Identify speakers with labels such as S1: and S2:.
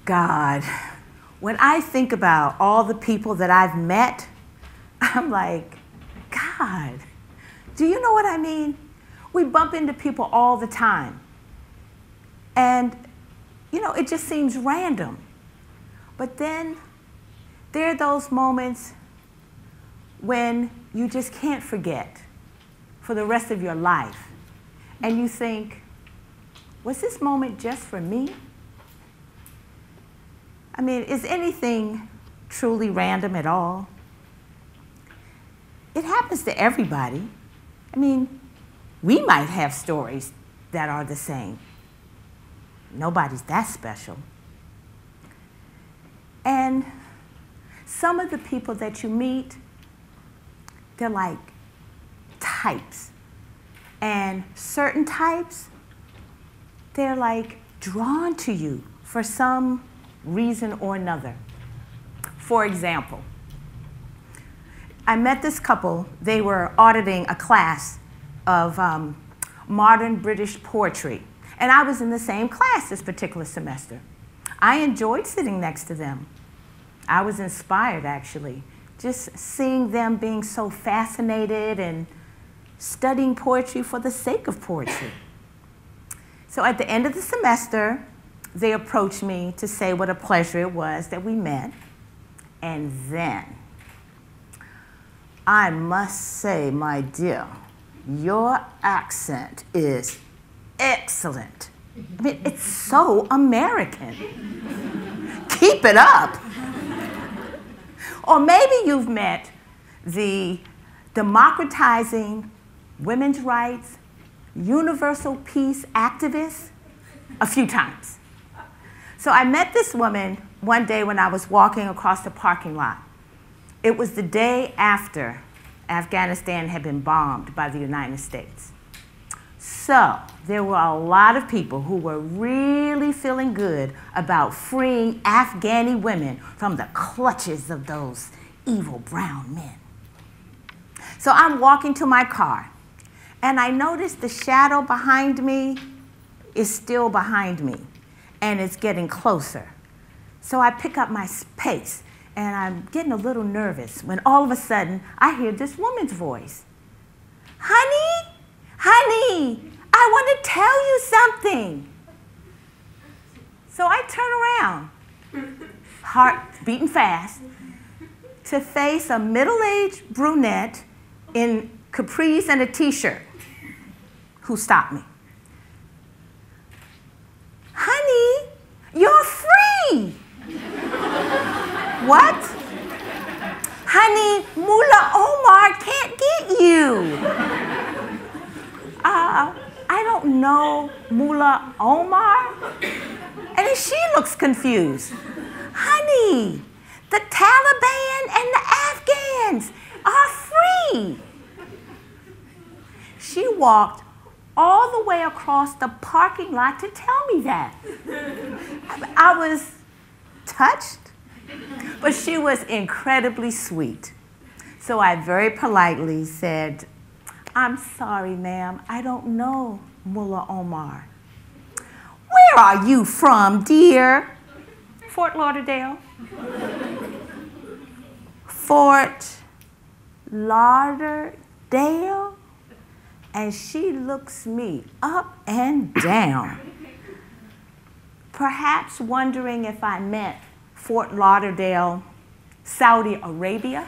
S1: God, when I think about all the people that I've met, I'm like, God, do you know what I mean? We bump into people all the time. And, you know, it just seems random. But then there are those moments when you just can't forget for the rest of your life. And you think, was this moment just for me? I mean, is anything truly random at all? It happens to everybody. I mean, we might have stories that are the same. Nobody's that special. And some of the people that you meet, they're like types. And certain types, they're like drawn to you for some reason or another. For example, I met this couple. They were auditing a class of modern British poetry. And I was in the same class this particular semester. I enjoyed sitting next to them. I was inspired, actually, just seeing them being so fascinated and studying poetry for the sake of poetry. So at the end of the semester, they approached me to say what a pleasure it was that we met. And then, I must say, my dear, your accent is excellent. I mean, it's so American. Keep it up. Or maybe you've met the democratizing women's rights, universal peace activists a few times. So I met this woman one day when I was walking across the parking lot. It was the day after Afghanistan had been bombed by the United States. So there were a lot of people who were really feeling good about freeing Afghani women from the clutches of those evil brown men. So I'm walking to my car, and I notice the shadow behind me is still behind me, and it's getting closer. So I pick up my pace, and I'm getting a little nervous when all of a sudden I hear this woman's voice. Honey, honey, I want to tell you something. So I turn around, heart beating fast, to face a middle-aged brunette in capris and a t-shirt who stopped me. Honey, you're free. What? Honey, Mullah Omar can't get you. I don't know Mullah Omar. And then she looks confused. Honey, the Taliban and the Afghans are free. She walked all the way across the parking lot to tell me that. I was touched, but she was incredibly sweet. So I very politely said, I'm sorry, ma'am, I don't know Mullah Omar. Where are you from, dear? Fort Lauderdale. Fort Lauderdale? And she looks me up and down, perhaps wondering if I meant Fort Lauderdale, Saudi Arabia.